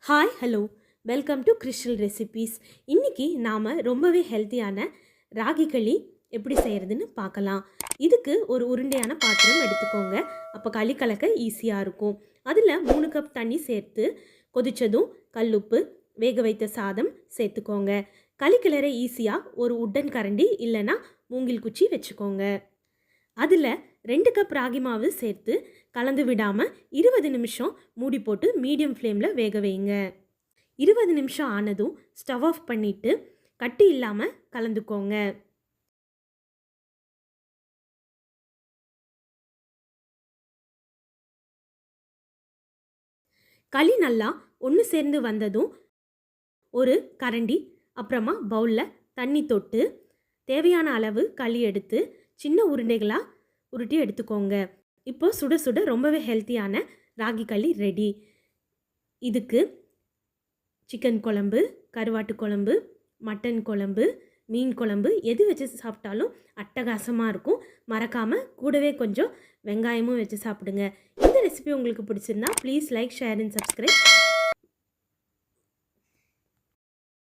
Hi hello welcome to crystal recipes. இன்றைக்கி நாம் ரொம்பவே ஹெல்த்தியான ராகி களி எப்படி செய்கிறதுன்னு பார்க்கலாம். இதுக்கு ஒரு உருண்டையான பாத்திரம் எடுத்துக்கோங்க. அப்போ களி கலக்க ஈஸியாக இருக்கும். அதில் 3 கப் தண்ணி சேர்த்து கொதித்ததும் கல்லுப்பு, வேக வைத்த சாதம் சேர்த்துக்கோங்க. களி கிளற ஈஸியாக ஒரு உட்டன் கரண்டி இல்லைன்னா மூங்கில் குச்சி வச்சுக்கோங்க. அதில் 2 கப் ராகி மாவு சேர்த்து கலந்து விடாமல் 20 நிமிஷம் மூடி போட்டு மீடியம் ஃப்ளேமில் வேக வைங்க. 20 நிமிஷம் ஆனதும் ஸ்டவ் ஆஃப் பண்ணிவிட்டு கட்டி இல்லாமல் கலந்துக்கோங்க. களி நல்லா ஒன்று சேர்ந்து வந்ததும் ஒரு கரண்டி அப்புறமா பவுலில் தண்ணி தொட்டு தேவையான அளவு களி எடுத்து சின்ன உருண்டைகளாக உருட்டி எடுத்துக்கோங்க. இப்போ சுட சுட ரொம்பவே ஹெல்த்தியான ராகி களி ரெடி. இதுக்கு சிக்கன் குழம்பு, கருவாட்டு குழம்பு, மட்டன் குழம்பு, மீன் குழம்பு எது வச்சு சாப்பிட்டாலும் அட்டகாசமாக இருக்கும். மறக்காமல் கூடவே கொஞ்சம் வெங்காயமும் வச்சு சாப்பிடுங்க. இந்த ரெசிபி உங்களுக்கு பிடிச்சிருந்தா please like, share and subscribe.